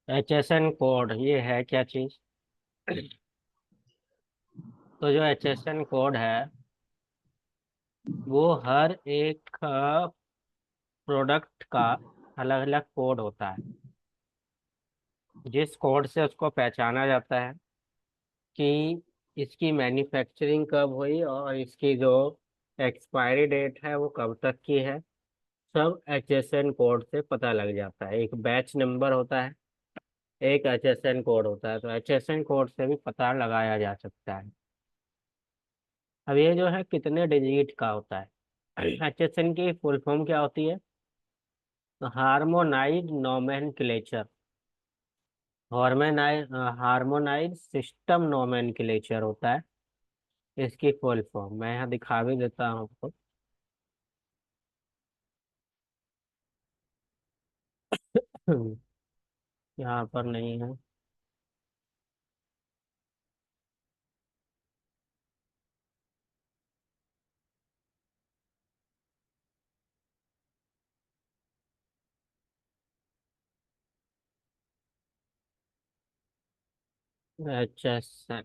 HSN code ये है क्या चीज? तो जो HSN कोड है वो हर एक प्रोडक्ट का अलग अलग कोड होता है, जिस कोड से उसको पहचाना जाता है कि इसकी मैन्युफैक्चरिंग कब हुई और इसकी जो एक्सपायरी डेट है वो कब तक की है। सब HSN कोड से पता लग जाता है। एक बैच नंबर होता है, एक HSN कोड होता है, तो HSN कोड से भी पता लगाया जा सकता है। अब ये जो है कितने डिजिट का होता है। HSN की फुल फॉर्म क्या होती है? Harmonise nomenclature. Harmonise system nomenclature होता है इसकी फुल फॉर्म। मैं यहाँ दिखा भी देता हूँ आपको। यहाँ पर नहीं है। HSN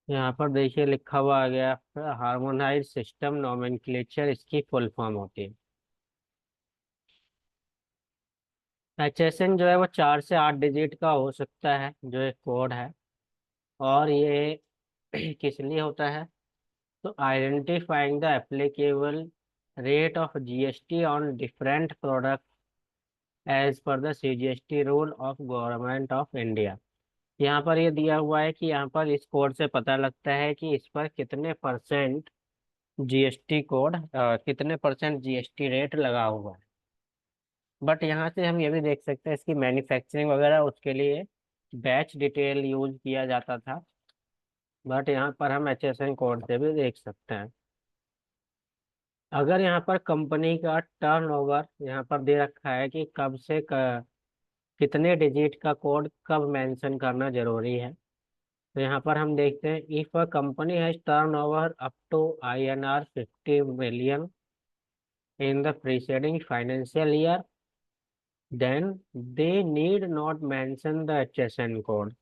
यहाँ पर देखिए लिखा हुआ आ गया, हार्मोनाइज सिस्टम नोमेनक्लेचर इसकी फुल फॉर्म होती है। HSN जो है वो 4 से 8 डिजिट का हो सकता है, जो एक कोड है। और ये किस लिए होता है? तो identifying the applicable rate of GST on different product as per the CGST rule of government of India. यहाँ पर ये दिया हुआ है कि यहाँ पर इस कोड से पता लगता है कि इस पर कितने परसेंट GST कोड, कितने परसेंट GST रेट लगा हुआ है। बट यहाँ से हम ये भी देख सकते हैं इसकी मैन्युफैक्चरिंग वगैरह, उसके लिए बैच डिटेल यूज किया जाता था। बट यहाँ पर हम HSN कोड से भी देख सकते हैं। अगर यहाँ पर कंपनी का टर्नओवर यहाँ पर दे रखा है कि कब से कितने डिजिट का कोड कब मेंशन करना जरूरी है, तो यहाँ पर हम देखते हैं, if a company has turnover up to INR 50 million in the preceding financial year, then they need not mention the HSN code.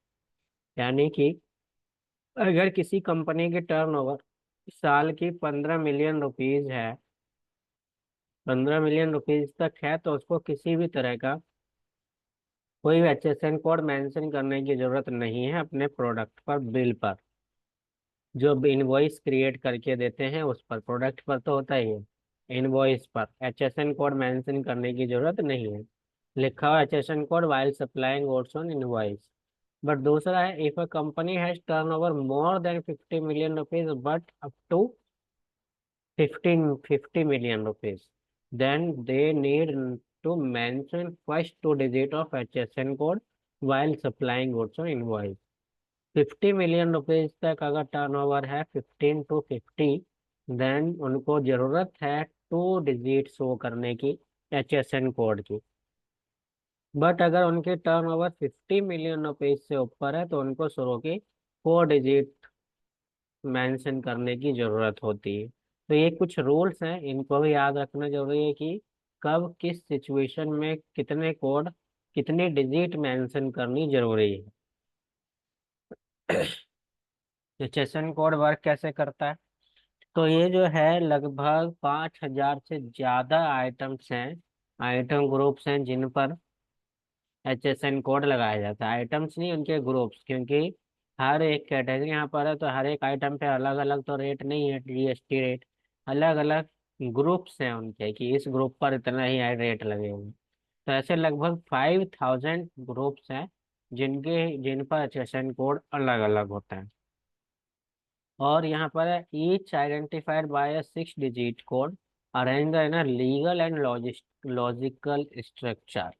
यानी कि अगर किसी कंपनी की टर्नओवर साल की 15 मिलियन रुपीज है, 15 मिलियन रुपीज तक है, तो उसको किसी भी तरह का कोई HSN कोड मेंशन करने की जरूरत नहीं है अपने प्रोडक्ट पर, बिल पर। जो इनवॉइस क्रिएट करके देते हैं उस पर, प्रोडक्ट पर तो होता ही है, इनवॉइस पर HSN कोड मेंशन करने की जरूरत नहीं है। लिखा हुआ HSN code while supplying goods on invoice. But दूसरा है, if a company has turnover more than 50 million rupees but up to 50 million rupees, then they need to mention first 2 digit of HSN code while supplying goods on invoice। 50 million rupees तक अगर turnover है 15 to 50, then उनको जरूरत है 2 digit show करने की HSN code की। But अगर उनके टर्नओवर 50 मिलियन रुपीज से ऊपर है तो उनको शुरू की 4 डिजिट मेंशन करने की जरूरत होती है। तो ये कुछ रूल्स हैं, इनको भी याद रखना जरूरी है कि कब किस सिचुएशन में कितने कोड, कितनी डिजिट मेंशन करनी जरूरी है। HSN कोड वर्क कैसे करता है? तो ये जो है लगभग 5,000 से ज्यादा आइटम्स हैं, आइटम ग्रुप्स हैं जिन पर HSN कोड लगाया जाता है। आइटम्स नहीं, उनके ग्रुप्स, क्योंकि हर एक कैटेगरी यहाँ पर है तो हर एक आइटम पे अलग अलग तो रेट नहीं है, GST रेट। अलग अलग ग्रुप्स हैं उनके कि इस ग्रुप पर इतना ही रेट लगे हुए। तो ऐसे लगभग 5,000 ग्रुप्स हैं जिन पर HSN कोड अलग अलग होता है। और यहाँ पर है each identified by a 6 digit code arranged in a legal and logical structure.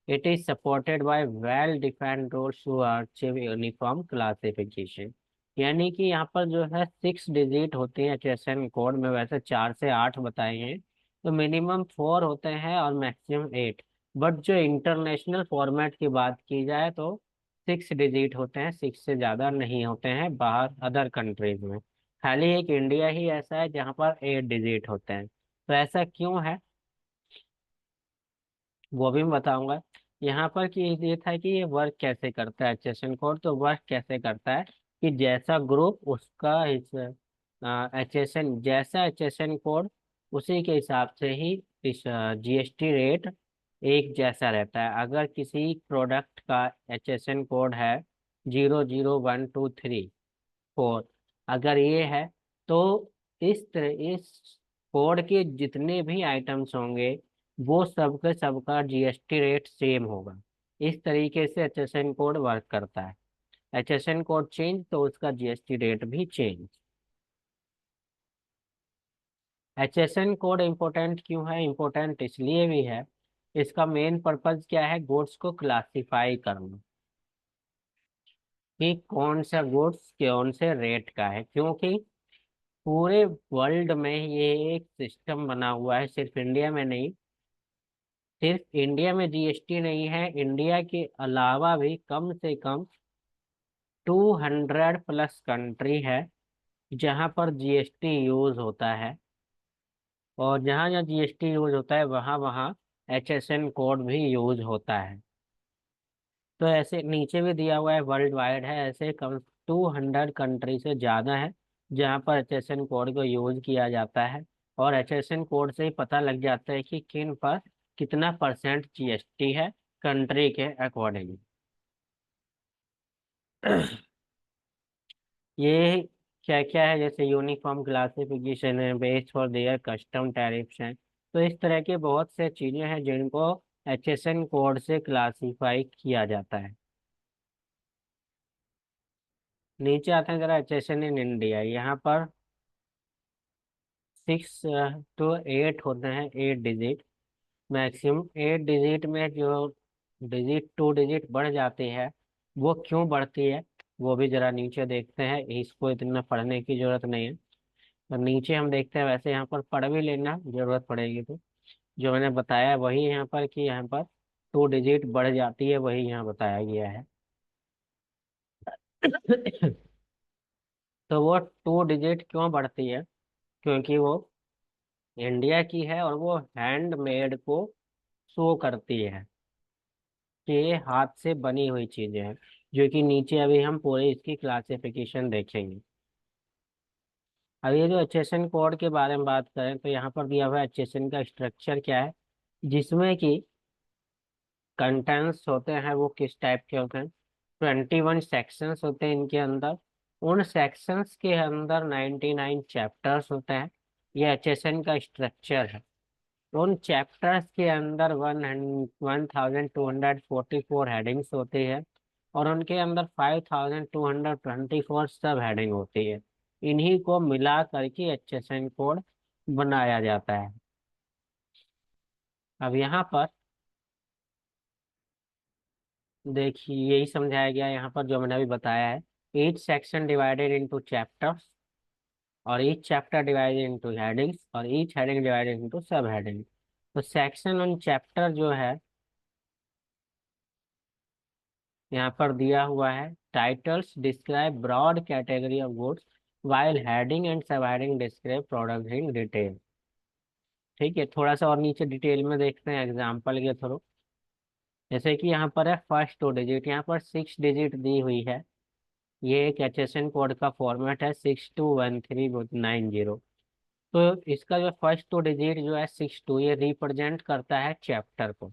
It is supported by well defined rules to achieve uniform classification. यानी कि यहाँ पर जो है 6 डिजिट होते हैं HSN कोड में, वैसे 4 से 8 बताए हैं, तो मिनिमम 4 होते हैं और मैक्सिमम 8। बट जो इंटरनेशनल फॉर्मेट की बात की जाए तो 6 डिजिट होते हैं, 6 से ज्यादा नहीं होते हैं बाहर अदर कंट्रीज में। खाली एक इंडिया ही ऐसा है जहाँ पर 8 डिजिट होते हैं। तो ऐसा क्यों है वो भी मैं बताऊंगा। यहाँ पर कि ये था कि ये वर्क कैसे करता है एचएसएन कोड। तो वर्क कैसे करता है कि जैसा ग्रुप उसका एचएसएन, जैसा एचएसएन कोड उसी के हिसाब से ही इस जीएसटी रेट एक जैसा रहता है। अगर किसी प्रोडक्ट का एचएसएन कोड है 00123 4, अगर ये है तो इस कोड के जितने भी आइटम्स होंगे वो सबके सबका जीएसटी रेट सेम होगा। इस तरीके से एचएसएन कोड वर्क करता है। एचएसएन कोड चेंज तो उसका जीएसटी रेट भी चेंज। एचएसएन कोड इम्पोर्टेंट क्यों है? इम्पोर्टेंट इसलिए भी है, इसका मेन पर्पज क्या है, गुड्स को क्लासिफाई करना कि कौन सा गुड्स कौन से रेट का है। क्योंकि पूरे वर्ल्ड में ये एक सिस्टम बना हुआ है, सिर्फ इंडिया में नहीं। सिर्फ इंडिया में जीएसटी नहीं है, इंडिया के अलावा भी कम से कम 200 प्लस कंट्री है जहां पर जीएसटी यूज होता है। और जहां जहां जीएसटी यूज होता है वहां वहां एचएसएन कोड भी यूज होता है। तो ऐसे नीचे भी दिया हुआ है, वर्ल्ड वाइड है, ऐसे कम 200 कंट्री से ज़्यादा है जहाँ पर एचएसएन कोड को यूज किया जाता है। और एचएसएन कोड से ही पता लग जाता है कि किन पर कितना परसेंट जीएसटी है कंट्री के अकॉर्डिंग। ये क्या क्या है, जैसे यूनिफॉर्म क्लासिफिकेशन है, based for their custom tariffs हैं। तो इस तरह के बहुत से चीज़ें हैं जिनको एचएसएन कोड से क्लासीफाई किया जाता है। नीचे आते हैं जरा एचएसएन इन इंडिया। यहाँ पर 6 to 8 होते हैं, 8 डिजिट मैक्सिमम। 8 डिजिट में जो डिजिट 2 डिजिट बढ़ जाती है वो क्यों बढ़ती है वो भी जरा नीचे देखते हैं। इसको इतना पढ़ने की जरूरत नहीं है। तो नीचे हम देखते हैं, वैसे यहाँ पर पढ़ भी लेना जरूरत पड़ेगी तो। जो मैंने बताया वही यहाँ पर कि यहाँ पर 2 डिजिट बढ़ जाती है, वही यहाँ बताया गया है। तो वो 2 डिजिट क्यों बढ़ती है? क्योंकि वो इंडिया की है और वो हैंडमेड को शो करती है कि ये हाथ से बनी हुई चीजें हैं। जो कि नीचे अभी हम पूरे इसकी क्लासिफिकेशन देखेंगे। अब ये जो एचएसएन कोड के बारे में बात करें तो यहाँ पर दिया हुआ है एचएसएन का स्ट्रक्चर क्या है, जिसमें कि कंटेंट्स होते हैं वो किस टाइप के होते हैं। 21 सेक्शंस होते हैं इनके अंदर। उन सेक्शंस के अंदर 99 चैप्टर्स होते हैं। ये एचएसएन का स्ट्रक्चर है। उन चैप्टर्स के अंदर 1244 हेडिंग्स होती है और उनके अंदर 5224 सब हेडिंग होती है। इन्हीं को मिला करके एचएसएन कोड बनाया जाता है। अब यहाँ पर देखिए यही समझाया गया है यहाँ पर जो मैंने अभी बताया है। Each section divided into chapters, और each chapter divided into headings, और each heading divided into sub heading. तो सेक्शन और चैप्टर जो है यहाँ पर दिया हुआ है। Titles describe broad category of goods while heading and sub heading describe product in detail. ठीक है, थोड़ा सा और नीचे डिटेल में देखते हैं एग्जाम्पल के थ्रू। जैसे कि यहाँ पर है फर्स्ट 2 डिजिट, यहाँ पर 6 डिजिट दी हुई है। ये एक एचएसएन कोड का फॉर्मेट है 621390। तो इसका जो फर्स्ट 2 डिजिट जो है 62, ये रिप्रेजेंट करता है चैप्टर को।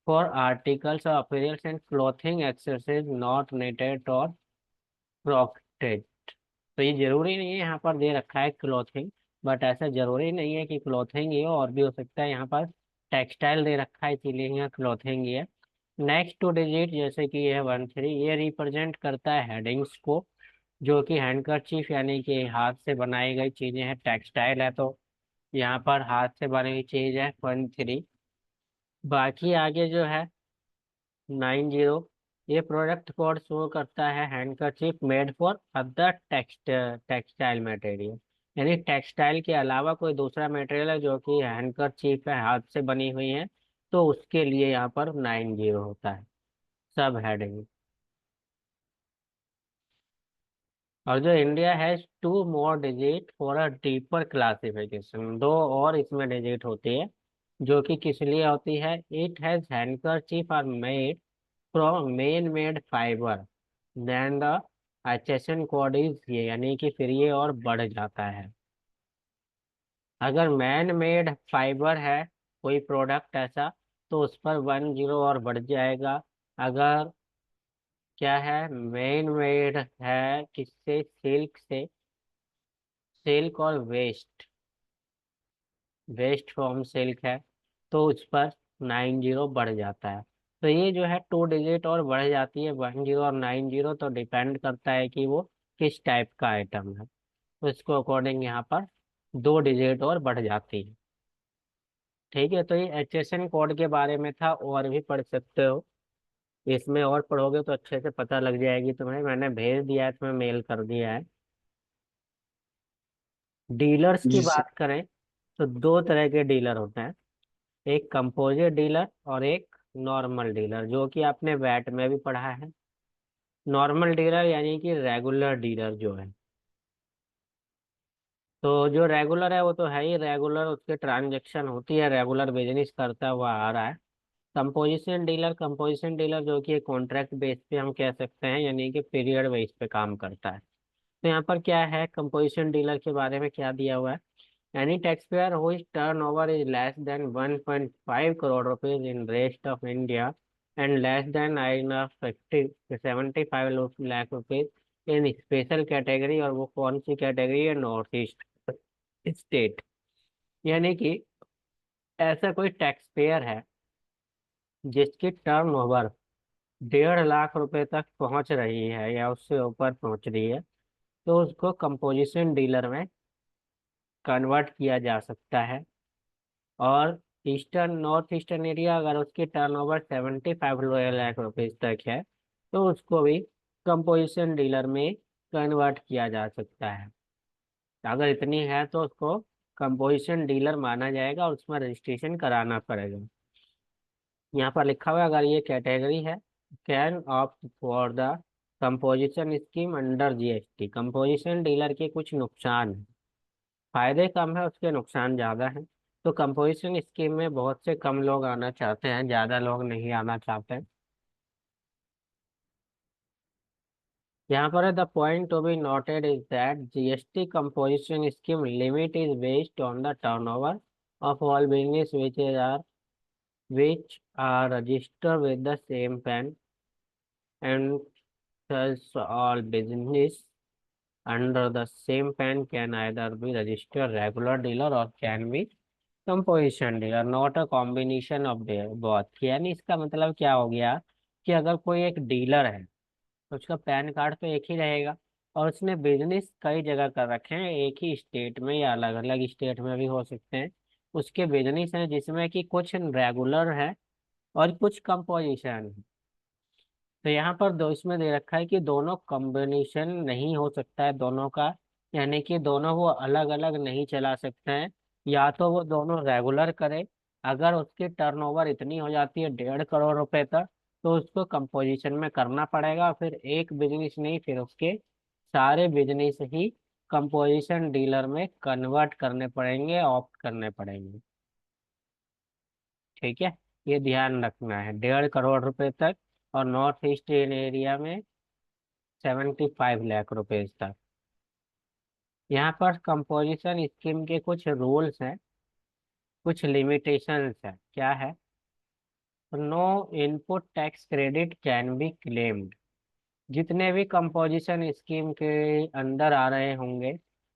For articles of appearance and clothing accessories not knitted और प्रोक्टेड। तो ये जरूरी नहीं है यहाँ पर दे रखा है क्लोथिंग, बट ऐसा जरूरी नहीं है कि क्लोथिंग ही हो, और भी हो सकता है। यहाँ पर टेक्सटाइल दे रखा है इसीलिए यहाँ क्लोथिंग ही है। नेक्स्ट 2 डिजिट जैसे कि ये 13, ये रिप्रेजेंट करता है हेडिंग्स को, जो कि हैंडकरचीफ यानी कि हाथ से बनाई गई चीजें हैं। टेक्सटाइल है तो यहाँ पर हाथ से बनी हुई चीज है 13। बाकी आगे जो है 90, ये प्रोडक्ट कोड शो करता है handkerchief made for other textile material. यानी टेक्सटाइल के अलावा कोई दूसरा मटेरियल है जो कि हैंडकरचीफ है, हाथ से बनी हुई है, तो उसके लिए यहाँ पर 90 होता है सब हेडिंग। और जो India has 2 more digit for a deeper classification, 2 और इसमें डिजिट होती है, जो कि किस लिए होती है? It has handkerchief are made from man made fibre, then the HSN code is ये, यानी कि फिर ये और बढ़ जाता है। अगर मैन मेड फाइबर है कोई प्रोडक्ट ऐसा, तो उस पर 10 और बढ़ जाएगा। अगर क्या है, मेन मेड है किससे? सिल्क से, सिल्क और वेस्ट, वेस्ट फ्रॉम सिल्क है, तो उस पर 90 बढ़ जाता है। तो ये जो है 2 डिजिट और बढ़ जाती है, 10 और 90, तो डिपेंड करता है कि वो किस टाइप का आइटम है। तो इसको अकॉर्डिंग यहाँ पर 2 डिजिट और बढ़ जाती है। ठीक है, तो ये HSN कोड के बारे में था, और भी पढ़ सकते हो। इसमें और पढ़ोगे तो अच्छे से पता लग जाएगी तुम्हें, मैंने भेज दिया है, तुम्हें मेल कर दिया है। डीलर्स की जी सर। बात करें तो 2 तरह के डीलर होते हैं, एक कंपोजिट डीलर और एक नॉर्मल डीलर, जो कि आपने वैट में भी पढ़ा है। नॉर्मल डीलर यानी कि रेगुलर डीलर जो है, तो जो रेगुलर है वो तो है ही रेगुलर, उसके ट्रांजैक्शन होती है, रेगुलर बिजनेस करता हुआ आ रहा है। कंपोजिशन डीलर जो कि कॉन्ट्रैक्ट बेस पे हम कह सकते हैं, यानी कि पीरियड बेस पे काम करता है। तो यहाँ पर क्या है, कंपोजिशन डीलर के बारे में क्या दिया हुआ है? Any taxpayer whose turnover is less than 1.5 crore rupees in rest of India and less than आई 75 lakh rupees in special category, और वो कौन सी कैटेगरी है? North east state. यानी कि ऐसा कोई टैक्स पेयर है जिसकी टर्न ओवर 1.5 लाख रुपए तक पहुंच रही है या उससे ऊपर पहुंच रही है, तो उसको कंपोजिशन डीलर में कन्वर्ट किया जा सकता है। और ईस्टर्न नॉर्थ ईस्टर्न एरिया, अगर उसकी टर्नओवर 75 लाख रुपीज तक है, तो उसको भी कंपोजिशन डीलर में कन्वर्ट किया जा सकता है। अगर इतनी है तो उसको कंपोजिशन डीलर माना जाएगा और उसमें रजिस्ट्रेशन कराना पड़ेगा। यहाँ पर लिखा हुआ है, अगर ये कैटेगरी है, can opt for the composition scheme under GST। Composition dealer के कुछ नुकसान हैं, फायदे कम है उसके नुकसान ज्यादा हैं। तो कंपोजिशन स्कीम में बहुत से कम लोग आना चाहते हैं, ज्यादा लोग नहीं आना चाहते हैं। यहाँ पर the point to be noted is that GST composition scheme limit is based on the turnover of all business which are registered with the same PAN, and thus all business under the same PAN can either be registered regular dealer or can be composition dealer, not a combination of both. यानी इसका मतलब क्या हो गया कि अगर कोई एक डीलर है तो उसका पैन कार्ड तो एक ही रहेगा, और उसने बिजनेस कई जगह कर रखे हैं, एक ही स्टेट में या अलग अलग स्टेट में भी हो सकते हैं। उसके बिजनेस हैं जिसमें कि कुछ रेगुलर है और कुछ कंपोजिशन है। तो यहाँ पर दो इसमें दे रखा है कि दोनों कॉम्बिनेशन नहीं हो सकता है दोनों का, यानी कि दोनों वो अलग अलग नहीं चला सकते हैं। या तो वो दोनों रेगुलर करे, अगर उसकी टर्नओवर इतनी हो जाती है 1.5 करोड़ रुपए तक, तो उसको कंपोजिशन में करना पड़ेगा, फिर एक बिजनेस नहीं, फिर उसके सारे बिजनेस ही कंपोजिशन डीलर में कन्वर्ट करने पड़ेंगे, ऑप्ट करने पड़ेंगे। ठीक है, ये ध्यान रखना है, 1.5 करोड़ रुपए तक, और नॉर्थ ईस्ट एरिया में 75 लाख रुपए तक। यहाँ पर कंपोजिशन स्कीम के कुछ रूल्स हैं, कुछ लिमिटेशंस हैं। क्या है? No input tax credit can be claimed. जितने भी कंपोजिशन स्कीम के अंदर आ रहे होंगे,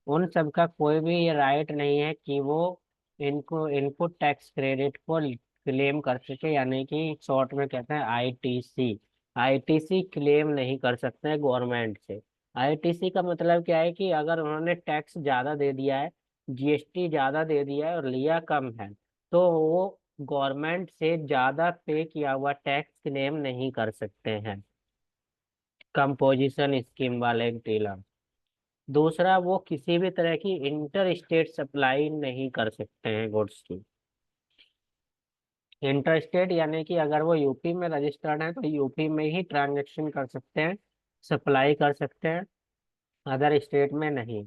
उन सब का कोई भी ये राइट नहीं है कि वो इनको इनपुट टैक्स क्रेडिट को क्लेम कर सके, यानी कि शॉर्ट में कहते हैं ITC। ITC क्लेम नहीं कर सकते हैं गवर्नमेंट से। ITC का मतलब क्या है कि अगर उन्होंने टैक्स ज्यादा दे दिया है, GST ज्यादा दे दिया है और लिया कम है, तो वो गवर्नमेंट से ज्यादा पे किया हुआ टैक्स क्लेम नहीं कर सकते हैं कंपोजिशन स्कीम वाले डीलर। दूसरा, वो किसी भी तरह की इंटर स्टेट सप्लाई नहीं कर सकते हैं गुड्स की। इंटर स्टेट यानी कि अगर वो यूपी में रजिस्टर्ड है तो यूपी में ही ट्रांजेक्शन कर सकते हैं, सप्लाई कर सकते हैं। अदर स्टेट में नहीं।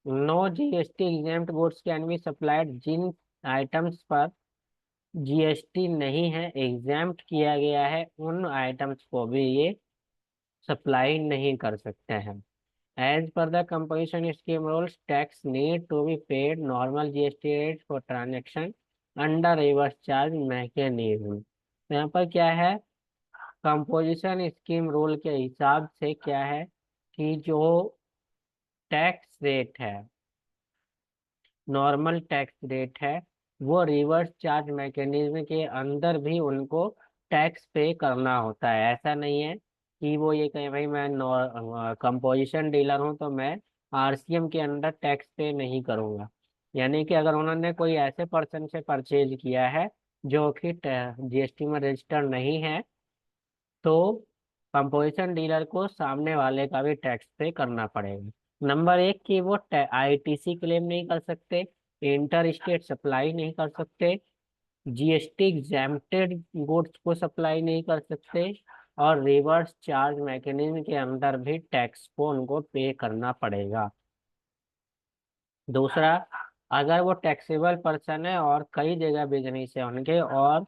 No GST exempt goods can be supplied, जिन आइटम्स पर जीएसटी नहीं है, एग्जेम्प्ट किया गया है, उन आइटम्स को भी ये सप्लाई नहीं कर सकते हैं। As per the composition scheme rules, tax need to be paid normal GST rate for transaction under reverse charge mechanism. तो यहाँ पर क्या है, कंपोजिशन स्कीम रूल के हिसाब से क्या है कि जो टैक्स रेट है, नॉर्मल टैक्स रेट है, वो रिवर्स चार्ज मैकेनिज्म के अंदर भी उनको टैक्स पे करना होता है। ऐसा नहीं है कि वो ये कहे भाई मैं कंपोजिशन डीलर हूँ तो मैं आरसीएम के अंदर टैक्स पे नहीं करूँगा। यानी कि अगर उन्होंने कोई ऐसे पर्सन से परचेज किया है जो कि जीएसटी में रजिस्टर्ड नहीं है, तो कंपोजिशन डीलर को सामने वाले का भी टैक्स पे करना पड़ेगा। नंबर एक कि वो आईटीसी क्लेम नहीं कर सकते, इंटर स्टेट सप्लाई नहीं कर सकते, जीएसटी एग्जेम्प्टेड गुड्स को सप्लाई नहीं कर सकते, और रिवर्स चार्ज मैकेनिज्म के अंदर भी टैक्स को उनको पे करना पड़ेगा। दूसरा, अगर वो टैक्सेबल पर्सन है और कई जगह बिजनेस है उनके, और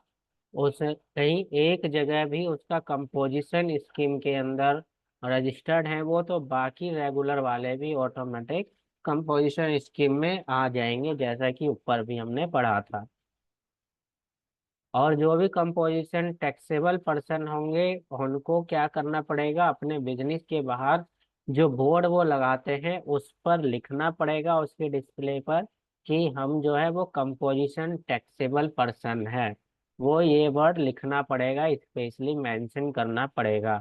उस कहीं एक जगह भी उसका कंपोजिशन स्कीम के अंदर रजिस्टर्ड है वो, तो बाकी रेगुलर वाले भी ऑटोमेटिक कंपोजिशन स्कीम में आ जाएंगे, जैसा कि ऊपर भी हमने पढ़ा था। और जो भी कंपोजिशन टैक्सेबल पर्सन होंगे, उनको क्या करना पड़ेगा, अपने बिजनेस के बाहर जो बोर्ड वो लगाते हैं उस पर लिखना पड़ेगा, उसके डिस्प्ले पर, कि हम जो है वो कंपोजिशन टैक्सेबल पर्सन है। वो ये वर्ड लिखना पड़ेगा, स्पेशली मेंशन करना पड़ेगा।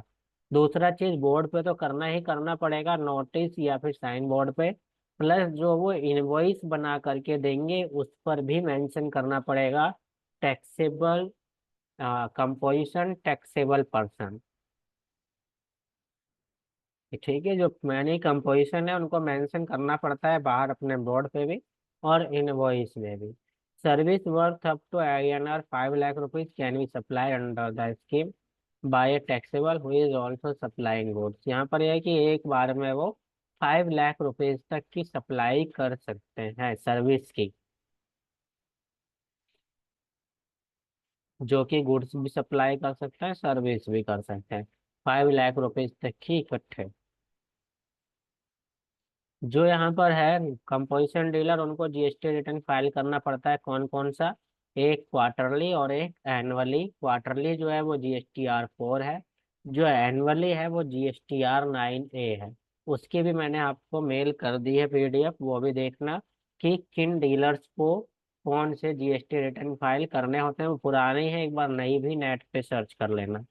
दूसरा चीज, बोर्ड पे तो करना ही करना पड़ेगा, नोटिस या फिर साइन बोर्ड पे, प्लस जो वो इनवॉइस बना करके देंगे उस पर भी मेंशन करना पड़ेगा, टैक्सेबल कंपोजिशन टैक्सेबल पर्सन। ठीक है, जो मैंने कंपोजिशन है उनको मेंशन करना पड़ता है बाहर अपने बोर्ड पे भी और इनवॉइस में भी। Service worth up to INR 5 lakh rupees can be supply under the scheme by a taxable who is also supplying goods. यहाँ पर यह है कि एक बार में वो 5 लाख रुपीज तक की सप्लाई कर सकते हैं सर्विस की, जो कि गुड्स भी सप्लाई कर सकते हैं, सर्विस भी कर सकते हैं, 5 लाख रुपीज तक की इकट्ठे। जो यहाँ पर है कंपोजिशन डीलर, उनको जीएसटी रिटर्न फाइल करना पड़ता है। कौन कौन सा, एक क्वार्टरली और एक एनुअली। क्वार्टरली जो है वो GSTR 4 है, जो एनुअली है वो GSTR 9A है। उसकी भी मैंने आपको मेल कर दी है PDF, वो भी देखना कि किन डीलर्स को कौन से जीएसटी रिटर्न फाइल करने होते हैं। वो पुरानी है, एक बार नई भी नेट पे सर्च कर लेना।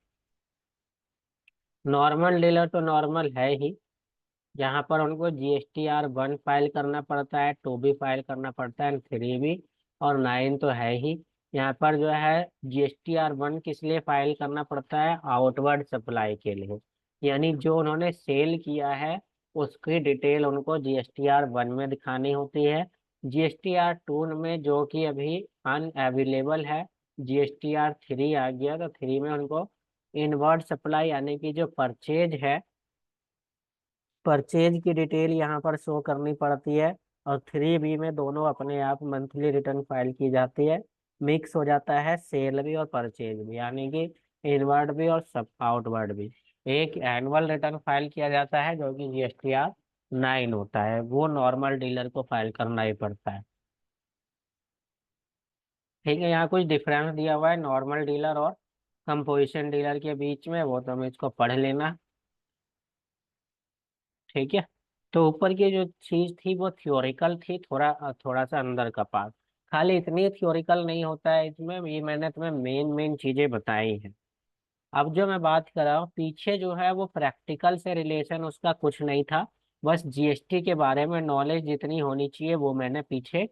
नॉर्मल डीलर तो नॉर्मल है ही, यहाँ पर उनको GSTR 1 फाइल करना पड़ता है, 2 भी फाइल करना पड़ता है, 3 भी, और 9 तो है ही। यहाँ पर जो है GSTR 1 किस लिए फाइल करना पड़ता है, आउटवर्ड सप्लाई के लिए, यानी जो उन्होंने सेल किया है उसकी डिटेल उनको GSTR 1 में दिखानी होती है। GSTR 2 में जो कि अभी अनअवेलेबल है, GSTR 3 आ गया, तो 3 में उनको इनवर्ड सप्लाई यानी कि जो परचेज है, परचेज की डिटेल यहाँ पर शो करनी पड़ती है। और 3B में दोनों अपने आप मंथली रिटर्न फाइल की जाती है। मिक्स हो जाता है सेल भी और परचेज भी, यानी कि इनवर्ड भी और सब आउटवर्ड भी। एक एनुअल रिटर्न फाइल किया जाता है जो कि GSTR 9 होता है, वो नॉर्मल डीलर को फाइल करना ही पड़ता है। ठीक है, यहाँ कुछ डिफरेंस दिया हुआ है नॉर्मल डीलर और कंपोजिशन डीलर के बीच में, वो तो हमें इसको पढ़ लेना। ठीक है, तो ऊपर की जो चीज थी वो थ्योरिकल थी, थोड़ा थोड़ा सा अंदर का पार्ट खाली, इतनी थ्योरिकल नहीं होता है इसमें, ये मैंने तुम्हें मेन मेन चीजें बताई हैं। अब जो मैं बात कर रहा हूँ पीछे जो है वो प्रैक्टिकल से रिलेशन उसका कुछ नहीं था, बस जीएसटी के बारे में नॉलेज जितनी होनी चाहिए वो मैंने पीछे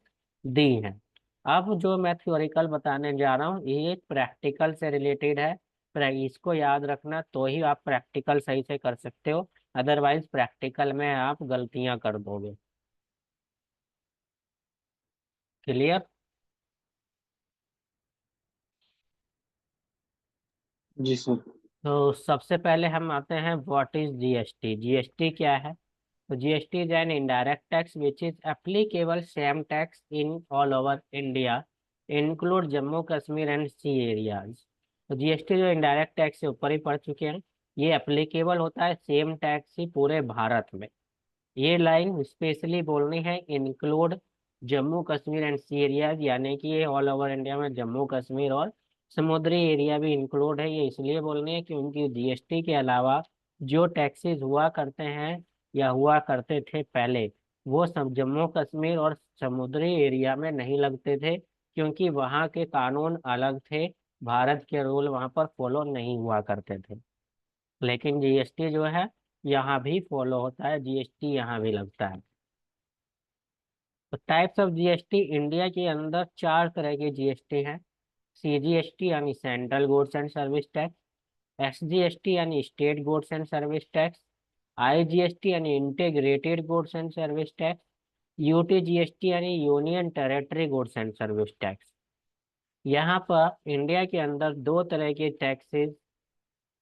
दी है। अब जो मैं थ्योरिकल बताने जा रहा हूँ ये प्रैक्टिकल से रिलेटेड है। इसको याद रखना तो ही आप प्रैक्टिकल सही से कर सकते हो, अदरवाइज प्रैक्टिकल में आप गलतियां कर दोगे। क्लियर। जी सर। तो सबसे पहले हम आते हैं व्हाट इज जीएसटी। जीएसटी क्या है, तो GST is an indirect tax which is applicable same tax in all over India include Jammu Kashmir and sea areas. तो जीएसटी जो इनडायरेक्ट टैक्स से ऊपर ही पढ़ चुके हैं, ये एप्लीकेबल होता है सेम टैक्स ही पूरे भारत में। ये लाइन स्पेशली बोलनी है, include Jammu Kashmir and sea areas, यानी कि ये ऑल ओवर इंडिया में जम्मू कश्मीर और समुद्री एरिया भी इंक्लूड है। ये इसलिए बोलनी है क्योंकि जीएसटी के अलावा जो टैक्सेस हुआ करते हैं या हुआ करते थे पहले, वो सब जम्मू कश्मीर और समुद्री एरिया में नहीं लगते थे, क्योंकि वहाँ के कानून अलग थे, भारत के रूल वहाँ पर फॉलो नहीं हुआ करते थे। लेकिन जीएसटी जो है यहाँ भी फॉलो होता है, जीएसटी यहाँ भी लगता है। तो टाइप्स ऑफ जीएसटी, इंडिया के अंदर चार तरह के जीएसटी हैं। सीजीएसटी यानी central goods and service tax, SGST यानी state goods and service tax, IGST यानी integrated goods and service tax, UTGST यानी union territory goods and service tax. यहाँ पर इंडिया के अंदर दो तरह के टैक्सेस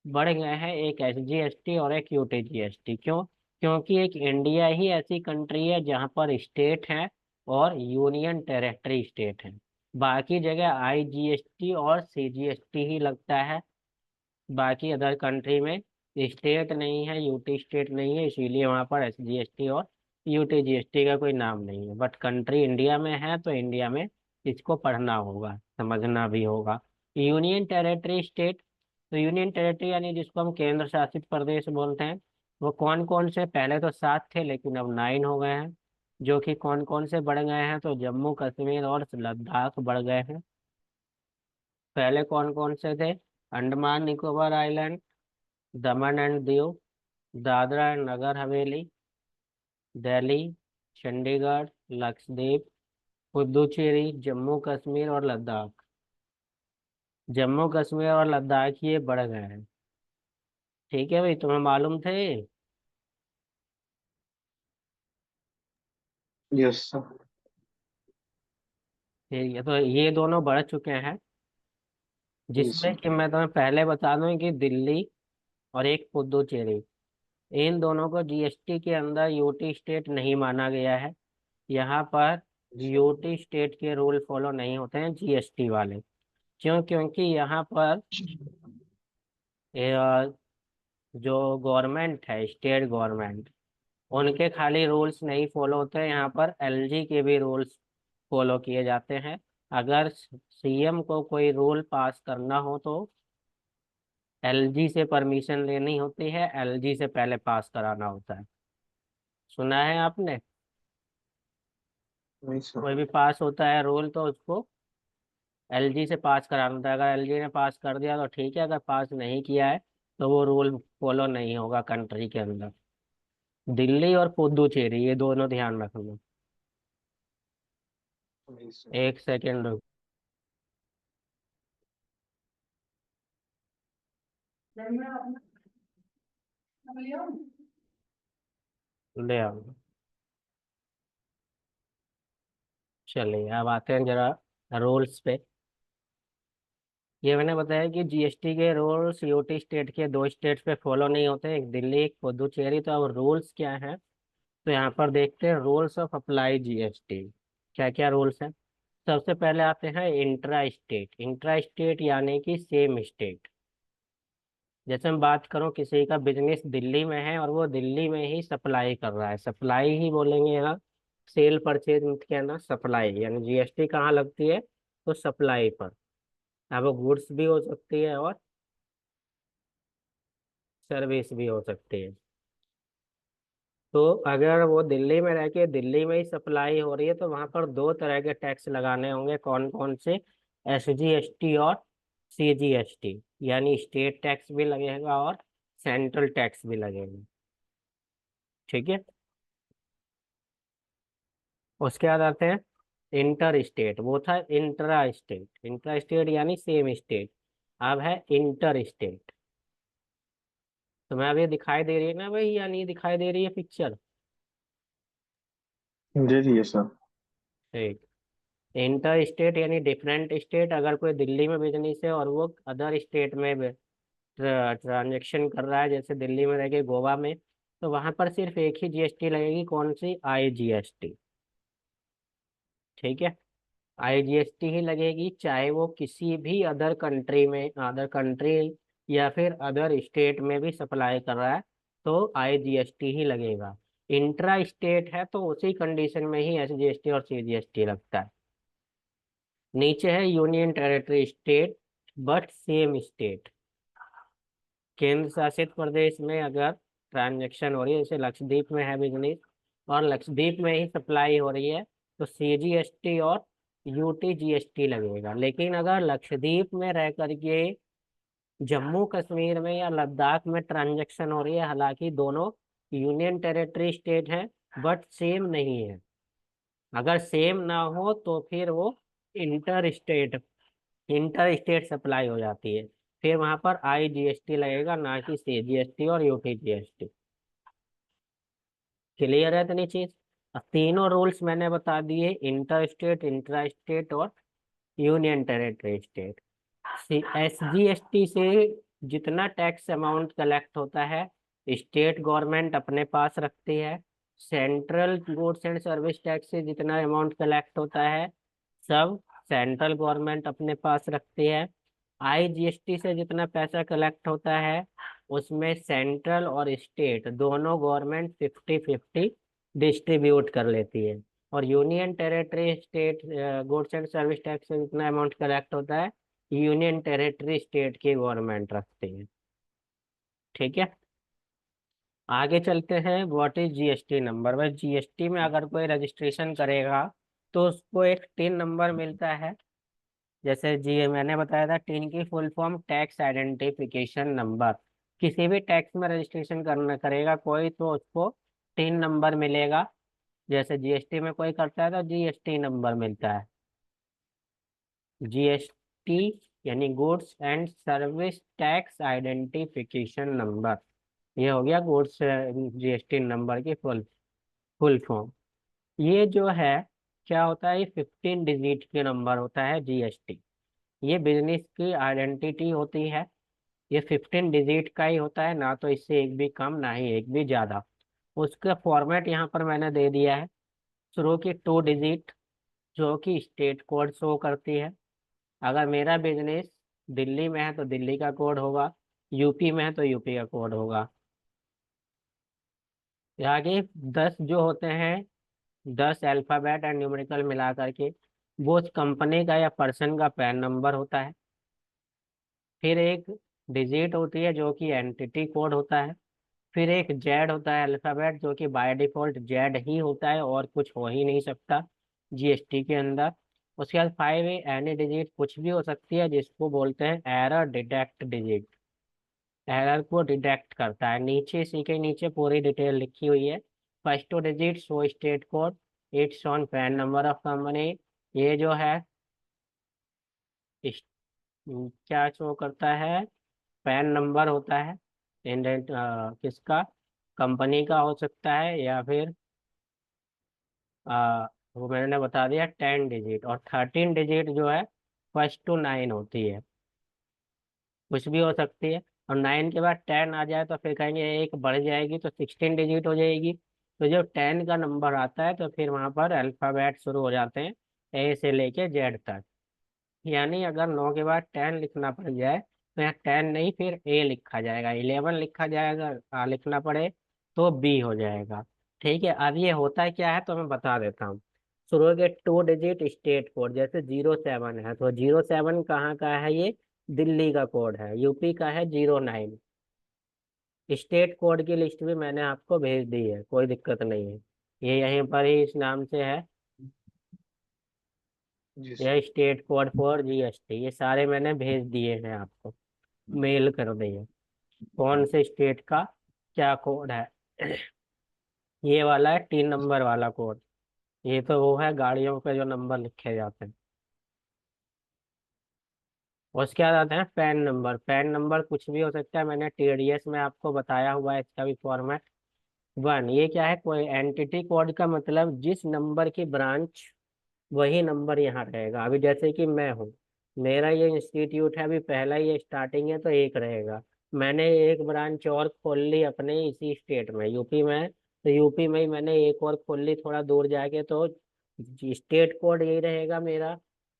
बढ़ गए हैं, एक एसजीएसटी और एक यूटीजीएसटी। क्यों? क्योंकि एक इंडिया ही ऐसी कंट्री है जहाँ पर स्टेट है और यूनियन टेरेटरी स्टेट है। बाकी जगह आईजीएसटी और सीजीएसटी ही लगता है। बाकी अदर कंट्री में स्टेट नहीं है, यूटी स्टेट नहीं है, इसीलिए वहाँ पर एसजीएसटी और यूटीजीएसटी का कोई नाम नहीं है। बट कंट्री इंडिया में है तो इंडिया में इसको पढ़ना होगा, समझना भी होगा। यूनियन टेरेटरी स्टेट, तो यूनियन टेरेटरी यानी जिसको हम केंद्र शासित प्रदेश बोलते हैं, वो कौन कौन से, पहले तो 7 थे लेकिन अब 9 हो गए हैं। जो कि कौन कौन से बढ़ गए हैं, तो जम्मू कश्मीर और लद्दाख बढ़ गए हैं। पहले कौन कौन से थे? Andaman Nicobar island, Daman and Diu, Dadra and Nagar Haveli, Delhi, Chandigarh, Lakshadweep, Puducherry, Jammu Kashmir और लद्दाख। जम्मू कश्मीर और लद्दाख ये बढ़ गए हैं। ठीक है भाई, तुम्हें मालूम थे? Yes sir. ठीक है, तो ये दोनों बढ़ चुके हैं, यस जिसमें सर। कि मैं तुम्हें पहले बता दूं कि दिल्ली और एक पुदुचेरी, इन दोनों को जीएसटी के अंदर यूटी स्टेट नहीं माना गया है। यहाँ पर यूटी स्टेट के रूल फॉलो नहीं होते हैं जीएसटी वाले। क्यों? क्योंकि यहाँ पर ए, जो गवर्नमेंट है, स्टेट गवर्नमेंट, उनके खाली रूल्स नहीं फॉलो होते हैं, यहाँ पर एलजी के भी रूल्स फॉलो किए जाते हैं। अगर सीएम को कोई रूल पास करना हो तो एलजी से परमिशन लेनी होती है, एलजी से पहले पास कराना होता है। सुना है आपने? नहीं कोई सर। भी पास होता है रूल तो उसको एलजी से पास कराना होता है। अगर एलजी ने पास कर दिया तो ठीक है, अगर पास नहीं किया है तो वो रूल फॉलो नहीं होगा कंट्री के अंदर। दिल्ली और पुदुचेरी, ये दोनों ध्यान रखना। नहीं सर। एक सेकेंड रुक, ले आओ। चलिए अब आते हैं जरा रूल्स पे। ये मैंने बताया कि जीएसटी के रूल्स यूटी स्टेट के दो स्टेट पे फॉलो नहीं होते, एक दिल्ली एक पुदुचेरी। तो अब रूल्स क्या हैं, तो यहाँ पर देखते हैं रूल्स ऑफ अप्लाई जीएसटी। क्या क्या रूल्स हैं? सबसे पहले आते हैं इंट्रा स्टेट। इंट्रा स्टेट यानी कि सेम स्टेट। जैसे हम बात करूं, किसी का बिजनेस दिल्ली में है और वो दिल्ली में ही सप्लाई कर रहा है, सप्लाई ही बोलेंगे यहाँ, सेल परचेज मत कहना, सप्लाई यानी जीएसटी कहाँ लगती है, तो सप्लाई पर। अब वो गुड्स भी हो सकती है और सर्विस भी हो सकती है। तो अगर वो दिल्ली में रह के दिल्ली में ही सप्लाई हो रही है तो वहां पर दो तरह के टैक्स लगाने होंगे। कौन कौन से? एसजीएसटी और सीजीएसटी, यानी स्टेट टैक्स भी लगेगा और सेंट्रल टैक्स भी लगेगा। ठीक है। उसके बाद आते हैं इंटर स्टेट। वो था इंट्रा स्टेट, इंट्रा स्टेट यानी सेम स्टेट। अब है इंटर स्टेट। तुम्हें अब ये दिखाई दे रही है ना भाई, या नहीं दिखाई दे रही है पिक्चर? दे दिए सर। ठीक। इंटर स्टेट यानी डिफरेंट स्टेट। अगर कोई दिल्ली में बिजनेस है और वो अदर स्टेट में ट्रांजेक्शन कर रहा है, जैसे दिल्ली में रह के गोवा में तो वहां पर सिर्फ एक ही जीएसटी लगेगी, कौन सी? IGST। ठीक है, IGST ही लगेगी, चाहे वो किसी भी अदर कंट्री में, अदर कंट्री या फिर अदर स्टेट में भी सप्लाई कर रहा है तो IGST ही लगेगा। इंट्रा स्टेट है तो उसी कंडीशन में ही SGST और CGST लगता है। नीचे है union territory state but same state. केंद्र शासित प्रदेश में अगर ट्रांजैक्शन हो रही है, जैसे लक्षद्वीप में है बिजनेस और लक्षद्वीप में ही सप्लाई हो रही है, तो CGST और UTGST लगेगा। लेकिन अगर लक्षद्वीप में रह करके जम्मू कश्मीर में या लद्दाख में ट्रांजैक्शन हो रही है, हालांकि दोनों यूनियन टेरिटरी स्टेट है बट सेम नहीं है, अगर सेम ना हो तो फिर वो inter state inter state supply हो जाती है। फिर वहां पर IGST लगेगा, ना कि CGST और UTGST। क्लियर है इतनी चीज? अब तीनों रूल्स मैंने बता दिए, इंटर स्टेट, इंट्रा स्टेट और यूनियन टेरिटरी स्टेट। SGST से जितना टैक्स अमाउंट कलेक्ट होता है स्टेट गवर्नमेंट अपने पास रखती है। Central goods and service tax से जितना अमाउंट कलेक्ट होता है सब सेंट्रल गवर्नमेंट अपने पास रखती है। IGST से जितना पैसा कलेक्ट होता है उसमें सेंट्रल और स्टेट दोनों गवर्नमेंट 50-50 डिस्ट्रीब्यूट कर लेती है। और union territory state goods and service tax से जितना अमाउंट कलेक्ट होता है यूनियन टेरिटरी स्टेट की गवर्नमेंट रखती है। ठीक है, आगे चलते हैं। What is GST number? वह GST में अगर कोई रजिस्ट्रेशन करेगा तो उसको एक टिन नंबर मिलता है। जैसे जी मैंने बताया था, टिन की full form tax identification number. किसी भी टैक्स में रजिस्ट्रेशन करना करेगा कोई तो उसको टिन नंबर मिलेगा। जैसे GST में कोई करता है तो GST नंबर मिलता है। GST यानी goods and service tax identification number. ये हो गया गुड्स GST नंबर की फुल फुल फॉर्म। ये जो है क्या होता है, ये 15 डिजिट के नंबर होता है GST। ये बिजनेस की आइडेंटिटी होती है। ये 15 डिजिट का ही होता है, ना तो इससे एक भी कम ना ही एक भी ज्यादा। उसका फॉर्मेट यहाँ पर मैंने दे दिया है। शुरू की 2 डिजिट जो कि स्टेट कोड शो करती है। अगर मेरा बिजनेस दिल्ली में है तो दिल्ली का कोड होगा, यूपी में है तो यूपी का कोड होगा। आगे 10 जो होते हैं, 10 अल्फाबेट एंड न्यूमेरिकल मिला करके वो उस कंपनी का या पर्सन का पैन नंबर होता है। फिर एक डिजिट होती है जो कि एंटिटी कोड होता है। फिर एक जेड होता है अल्फाबेट जो कि बाय डिफॉल्ट जेड ही होता है और कुछ हो ही नहीं सकता GST के अंदर। उसके बाद 5 एनी डिजिट कुछ भी हो सकती है जिसको बोलते हैं एरर डिटेक्ट डिजिट। एरर को डिटेक्ट करता है। नीचे इसी के नीचे पूरी डिटेल लिखी हुई है। First 2 digit show state code, it's on pan number of company. ये जो है इस- क्या शो करता है? पैन नंबर होता है। इंडेंट किसका? कंपनी का हो सकता है या फिर वो मैंने बता दिया 10 डिजिट। और 13 डिजिट जो है फर्स्ट 2 9 होती है, कुछ भी हो सकती है। और 9 के बाद 10 आ जाए तो फिर कहेंगे एक बढ़ जाएगी तो 16 डिजिट हो जाएगी। तो जब 10 का नंबर आता है तो फिर वहां पर अल्फाबेट शुरू हो जाते हैं, A से लेके Z तक। यानी अगर 9 के बाद 10 लिखना पड़ जाए तो यहाँ 10 नहीं फिर A लिखा जाएगा, 11 लिखा जाएगा, लिखना पड़े तो B हो जाएगा। ठीक है, अब ये होता है क्या है तो मैं बता देता हूँ। शुरू के 2 डिजिट स्टेट कोड, जैसे 07 है तो 07 कहाँ का है? ये दिल्ली का कोड है। यूपी का है 09। स्टेट कोड की लिस्ट भी मैंने आपको भेज दी है, कोई दिक्कत नहीं है। ये यहीं पर ही इस नाम से है। जी यह sir. State code for GST, ये सारे मैंने भेज दिए हैं आपको, मेल कर दिए। कौन से स्टेट का क्या कोड है? ये वाला है 3 नंबर वाला कोड। ये तो वो है गाड़ियों पे जो नंबर लिखे जाते हैं। उसके बाद आते हैं पैन नंबर। पैन नंबर कुछ भी हो सकता है, मैंने TDS में आपको बताया हुआ है इसका भी फॉर्मेट। 1 ये क्या है? कोई एंटिटी कोड का मतलब जिस नंबर की ब्रांच वही नंबर यहाँ रहेगा। अभी जैसे कि मैं हूँ, मेरा ये इंस्टीट्यूट है, अभी पहला ये स्टार्टिंग है तो 1 रहेगा। मैंने एक ब्रांच और खोल ली अपने इसी स्टेट में, यूपी में। तो यूपी में ही मैंने एक और खोल ली थोड़ा दूर जाके। तो स्टेट कोड यही रहेगा मेरा,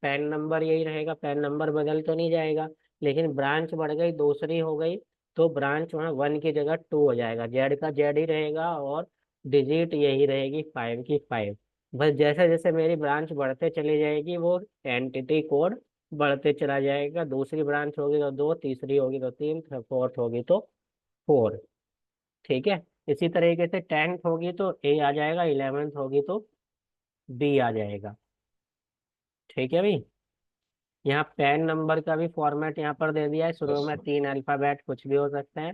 पैन नंबर यही रहेगा, पैन नंबर बदल तो नहीं जाएगा। लेकिन ब्रांच बढ़ गई, दूसरी हो गई। तो ब्रांच वहाँ 1 की जगह 2 हो जाएगा, जेड का जेड ही रहेगा, और डिजिट यही रहेगी 5 की 5। बस जैसे जैसे मेरी ब्रांच बढ़ते चली जाएगी, वो एंटिटी कोड बढ़ते चला जाएगा। दूसरी ब्रांच होगी तो 2, तीसरी होगी तो 3, फोर्थ होगी तो 4। ठीक है। इसी तरीके से 10th होगी तो ए आ जाएगा, 11th होगी तो बी आ जाएगा। ठीक है भाई। यहाँ पैन नंबर का भी फॉर्मेट यहाँ पर दे दिया है, शुरू यस में सर। 3 अल्फाबेट कुछ भी हो सकते हैं।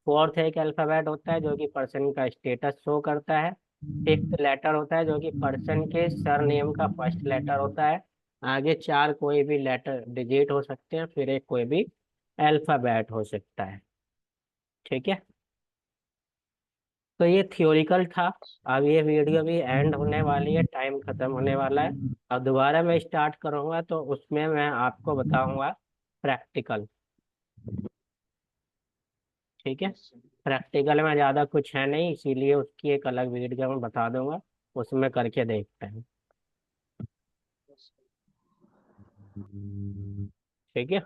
फोर्थ एक अल्फाबेट होता है जो कि पर्सन का स्टेटस शो करता है। फिफ्थ लेटर होता है जो कि पर्सन के सरनेम का फर्स्ट लेटर होता है। आगे 4 कोई भी लेटर डिजिट हो सकते हैं, फिर एक कोई भी अल्फाबेट हो सकता है। ठीक है। तो ये थियोरिकल था। अब ये वीडियो भी एंड होने वाली है, टाइम खत्म होने वाला है। अब दोबारा मैं स्टार्ट करूंगा तो उसमें मैं आपको बताऊंगा प्रैक्टिकल। ठीक है। Yes sir. प्रैक्टिकल में ज़्यादा कुछ है नहीं, इसीलिए उसकी एक अलग वीडियो में बता दूंगा, उसमें करके देखते हैं। ठीक है।